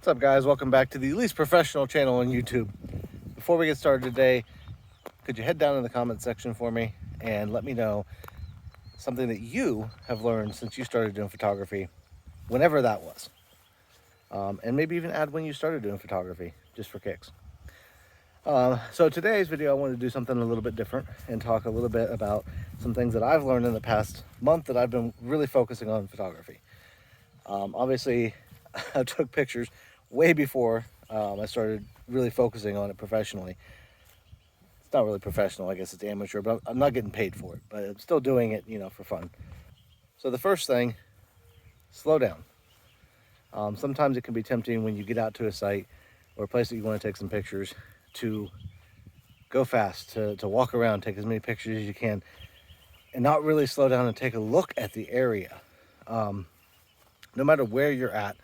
What's up, guys? Welcome back to the least professional channel on YouTube. Before we get started today, could you head down in the comment section for me and let me know something that you have learned since you started doing photography, whenever that was. And maybe even add when you started doing photography, just for kicks. So today's video, I want to do something a little bit different and talk a little bit about some things that I've learned in the past month that I've been really focusing on photography. Obviously, I took pictures way before I started really focusing on it professionally. It's not really professional, I guess it's amateur, but I'm not getting paid for it, but I'm still doing it, for fun. So the first thing, slow down. Sometimes it can be tempting when you get out to a site or a place that you want to take some pictures to go fast, to walk around, take as many pictures as you can, and not really slow down and take a look at the area. No matter where you're at,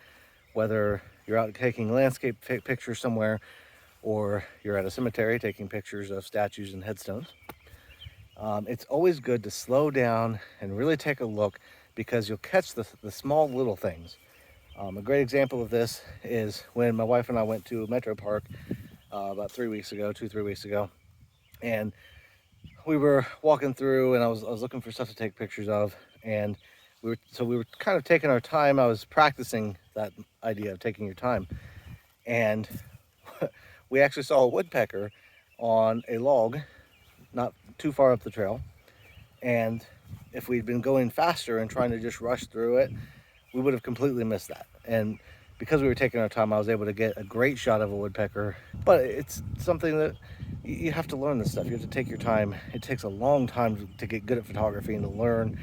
whether you're out taking landscape pictures somewhere or you're at a cemetery taking pictures of statues and headstones, it's always good to slow down and really take a look, because you'll catch the small little things. A great example of this is when my wife and I went to Metro Park about 3 weeks ago, 2-3 weeks ago, and we were walking through and I was looking for stuff to take pictures of, and we were kind of taking our time. I was practicing that idea of taking your time, and we actually saw a woodpecker on a log not too far up the trail, and if we'd been going faster and trying to just rush through it, we would have completely missed that. And because we were taking our time, I was able to get a great shot of a woodpecker. But it's something that you have to learn this stuff. You have to take your time. It takes a long time to get good at photography and to learn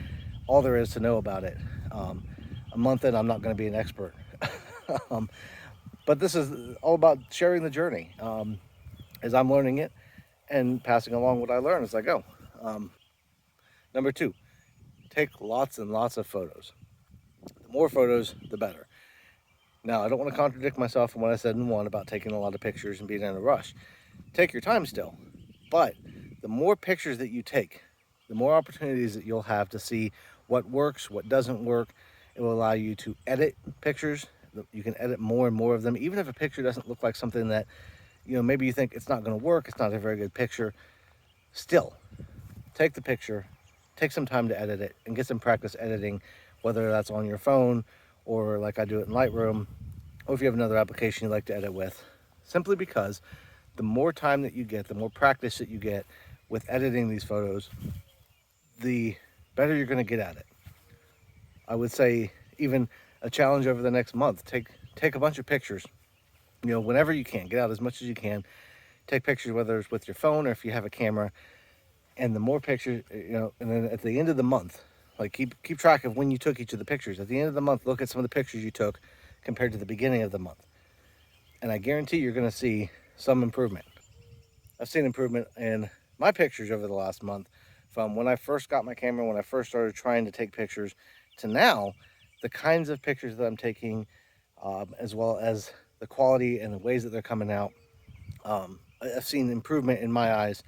all there is to know about it. A month in, I'm not going to be an expert. But this is all about sharing the journey as I'm learning it and passing along what I learn as I go. Number 2, take lots and lots of photos. The more photos, the better. Now, I don't want to contradict myself from what I said in 1 about taking a lot of pictures and being in a rush. Take your time still, but the more pictures that you take, the more opportunities that you'll have to see what works, what doesn't work. It will allow you to edit pictures. You can edit more and more of them, even if a picture doesn't look like something that, maybe you think it's not going to work, it's not a very good picture. Still, take the picture, take some time to edit it, and get some practice editing, whether that's on your phone or like I do it in Lightroom, or if you have another application you like to edit with. Simply because the more time that you get, the more practice that you get with editing these photos, the better you're going to get at it. I would say even a challenge over the next month, take a bunch of pictures, whenever you can, get out as much as you can, take pictures, whether it's with your phone or if you have a camera. And the more pictures, and then at the end of the month, like keep track of when you took each of the pictures. At the end of the month, look at some of the pictures you took compared to the beginning of the month, and I guarantee you're going to see some improvement. I've seen improvement in my pictures over the last month, from when I first got my camera, when I first started trying to take pictures, to now, the kinds of pictures that I'm taking, as well as the quality and the ways that they're coming out. I've seen improvement in my eyes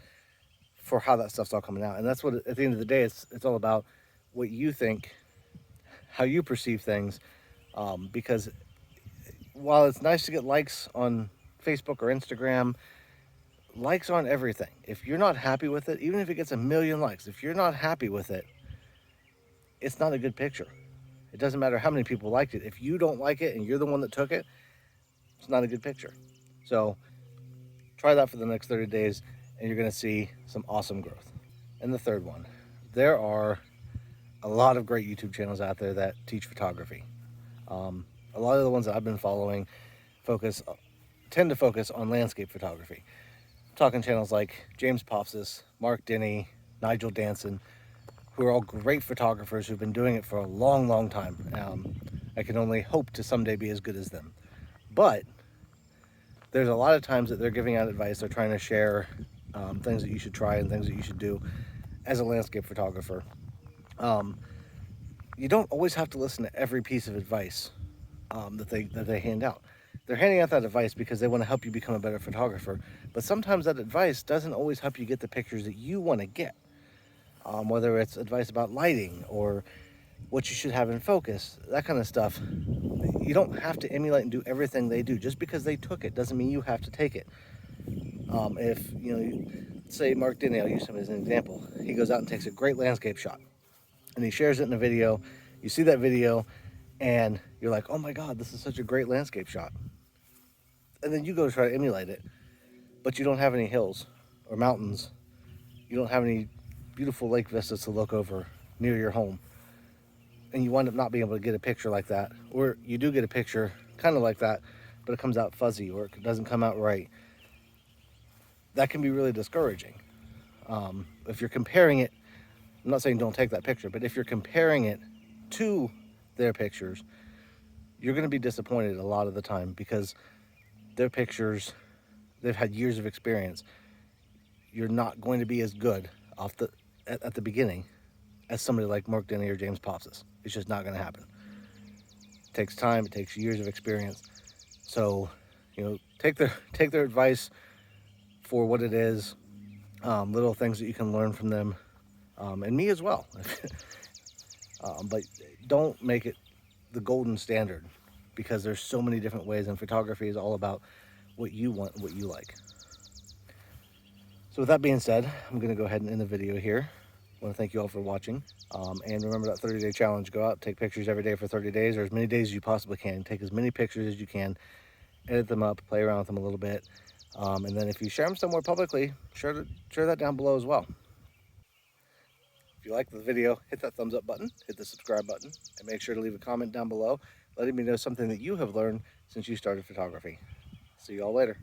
for how that stuff's all coming out. And that's what, at the end of the day, it's all about what you think, how you perceive things. Because while it's nice to get likes on Facebook or Instagram, likes aren't everything. If you're not happy with it, even if it gets 1 million likes, if you're not happy with it, it's not a good picture. It doesn't matter how many people liked it. If you don't like it and you're the one that took it, it's not a good picture. So try that for the next 30 days and you're going to see some awesome growth. And the third one, there are a lot of great YouTube channels out there that teach photography. A lot of the ones that I've been following tend to focus on landscape photography. I'm talking channels like James Popsis, Mark Denny, Nigel Danson, who are all great photographers who've been doing it for a long, long time. I can only hope to someday be as good as them. But there's a lot of times that they're giving out advice. They're trying to share things that you should try and things that you should do as a landscape photographer. You don't always have to listen to every piece of advice that they hand out. They're handing out that advice because they want to help you become a better photographer. But sometimes that advice doesn't always help you get the pictures that you want to get. Whether it's advice about lighting or what you should have in focus, that kind of stuff. you don't have to emulate and do everything they do. Just because they took it doesn't mean you have to take it. If, say Mark Denny, I'll use him as an example. He goes out and takes a great landscape shot and he shares it in a video. You see that video and you're like, oh my God, this is such a great landscape shot. And then you go to try to emulate it, but you don't have any hills or mountains. You don't have any beautiful lake vistas to look over near your home. And you wind up not being able to get a picture like that. Or you do get a picture kind of like that, but it comes out fuzzy or it doesn't come out right. That can be really discouraging. If you're comparing it, I'm not saying don't take that picture, but if you're comparing it to their pictures, you're going to be disappointed a lot of the time because their pictures, they've had years of experience. You're not going to be as good at the beginning as somebody like Mark Denny or James Popsis. It's just not going to happen. It takes time. It takes years of experience. So, take their advice for what it is. Little things that you can learn from them, and me as well. But don't make it the golden standard, because there's so many different ways, and photography is all about what you want and what you like. So with that being said, I'm going to go ahead and end the video here. I want to thank you all for watching. And remember that 30-day challenge. Go out, take pictures every day for 30 days, or as many days as you possibly can. Take as many pictures as you can, edit them up, play around with them a little bit. And then if you share them somewhere publicly, share that down below as well. If you like the video, hit that thumbs up button, hit the subscribe button, and make sure to leave a comment down below letting me know something that you have learned since you started photography. See you all later.